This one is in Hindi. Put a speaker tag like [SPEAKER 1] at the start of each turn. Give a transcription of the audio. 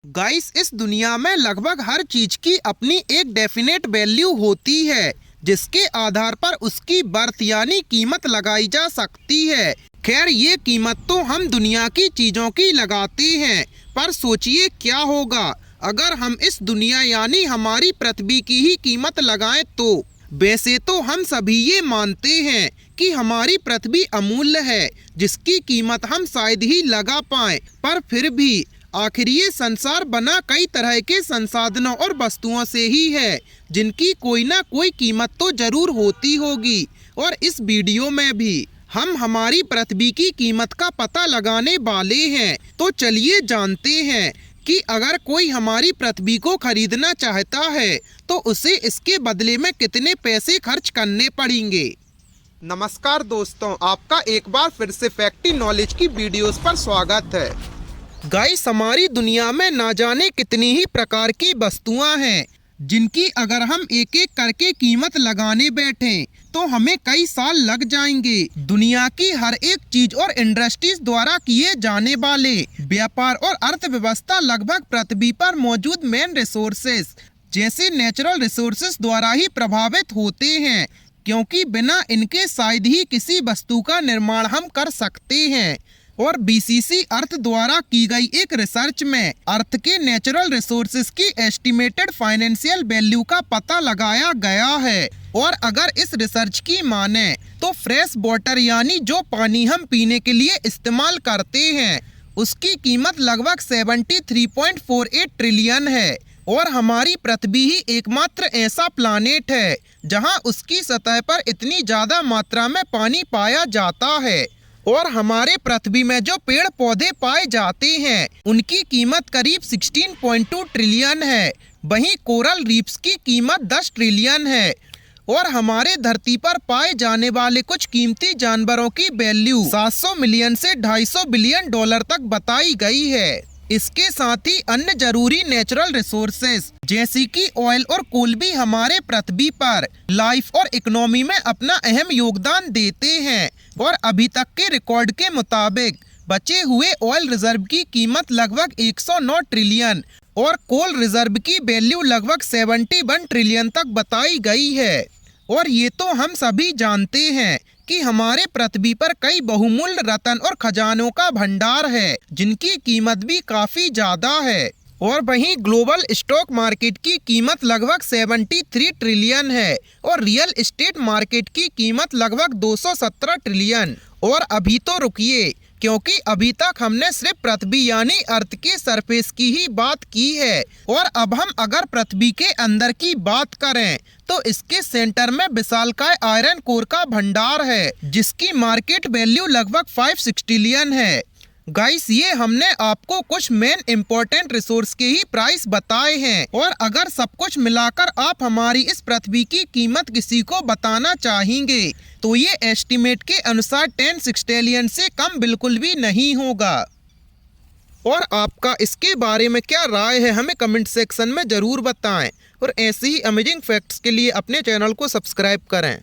[SPEAKER 1] गाइस, इस दुनिया में लगभग हर चीज की अपनी एक डेफिनेट वैल्यू होती है जिसके आधार पर उसकी बर्थ यानी कीमत लगाई जा सकती है। खैर, ये कीमत तो हम दुनिया की चीजों की लगाते हैं, पर सोचिए क्या होगा अगर हम इस दुनिया यानी हमारी पृथ्वी की ही कीमत लगाएं तो। वैसे तो हम सभी ये मानते हैं कि हमारी पृथ्वी अमूल्य है जिसकी कीमत हम शायद ही लगा पाएं, पर फिर भी आखिर ये संसार बना कई तरह के संसाधनों और वस्तुओं से ही है जिनकी कोई ना कोई कीमत तो जरूर होती होगी। और इस वीडियो में भी हम हमारी पृथ्वी की कीमत का पता लगाने वाले हैं। तो चलिए जानते हैं कि अगर कोई हमारी पृथ्वी को खरीदना चाहता है तो उसे इसके बदले में कितने पैसे खर्च करने पड़ेंगे। नमस्कार दोस्तों, आपका एक बार फिर से फैक्टी नॉलेज की वीडियोस पर स्वागत है। गाइस, हमारी दुनिया में ना जाने कितनी ही प्रकार की वस्तुएं हैं जिनकी अगर हम एक एक करके कीमत लगाने बैठें तो हमें कई साल लग जाएंगे। दुनिया की हर एक चीज और इंडस्ट्रीज द्वारा किए जाने वाले व्यापार और अर्थव्यवस्था लगभग पृथ्वी पर मौजूद मेन रिसोर्सेज जैसे नेचुरल रिसोर्सेज द्वारा ही प्रभावित होते हैं, क्योंकि बिना इनके शायद ही किसी वस्तु का निर्माण हम कर सकते हैं। और बीसीसी अर्थ द्वारा की गई एक रिसर्च में अर्थ के नेचुरल रिसोर्सेज की एस्टिमेटेड फाइनेंशियल वैल्यू का पता लगाया गया है। और अगर इस रिसर्च की माने तो फ्रेश वाटर यानी जो पानी हम पीने के लिए इस्तेमाल करते हैं उसकी कीमत लगभग 73.48 ट्रिलियन है। और हमारी पृथ्वी ही एकमात्र ऐसा प्लानेट है जहां उसकी सतह पर इतनी ज्यादा मात्रा में पानी पाया जाता है। और हमारे पृथ्वी में जो पेड़ पौधे पाए जाते हैं उनकी कीमत करीब 16.2 ट्रिलियन है। वहीं कोरल रीफ्स की कीमत 10 ट्रिलियन है। और हमारे धरती पर पाए जाने वाले कुछ कीमती जानवरों की वैल्यू 700 मिलियन से 250 बिलियन डॉलर तक बताई गई है। इसके साथ ही अन्य जरूरी नेचुरल रिसोर्सेज जैसे कि ऑयल और कोल भी हमारे पृथ्वी पर लाइफ और इकोनॉमी में अपना अहम योगदान देते हैं। और अभी तक के रिकॉर्ड के मुताबिक बचे हुए ऑयल रिजर्व की कीमत लगभग 109 ट्रिलियन और कोल रिजर्व की वैल्यू लगभग 71 ट्रिलियन तक बताई गई है। और ये तो हम सभी जानते हैं कि हमारे पृथ्वी पर कई बहुमूल्य रत्न और खजानों का भंडार है जिनकी कीमत भी काफी ज्यादा है। और वहीं ग्लोबल स्टॉक मार्केट की कीमत लगभग 73 ट्रिलियन है और रियल एस्टेट मार्केट की कीमत लगभग 217 ट्रिलियन। और अभी तो रुकिए, क्योंकि अभी तक हमने सिर्फ पृथ्वी यानी अर्थ के सरफेस की ही बात की है। और अब हम अगर पृथ्वी के अंदर की बात करें तो इसके सेंटर में विशालकाय आयरन कोर का भंडार है जिसकी मार्केट वैल्यू लगभग 560 ट्रिलियन है। गाइस, ये हमने आपको कुछ मेन इम्पोर्टेंट रिसोर्स के ही प्राइस बताए हैं। और अगर सब कुछ मिलाकर आप हमारी इस पृथ्वी की कीमत किसी को बताना चाहेंगे तो ये एस्टिमेट के अनुसार 10 सेक्स्टेलियन से कम बिल्कुल भी नहीं होगा। और आपका इसके बारे में क्या राय है हमें कमेंट सेक्शन में जरूर बताएं। और ऐसे ही अमेजिंग फैक्ट्स के लिए अपने चैनल को सब्सक्राइब करें।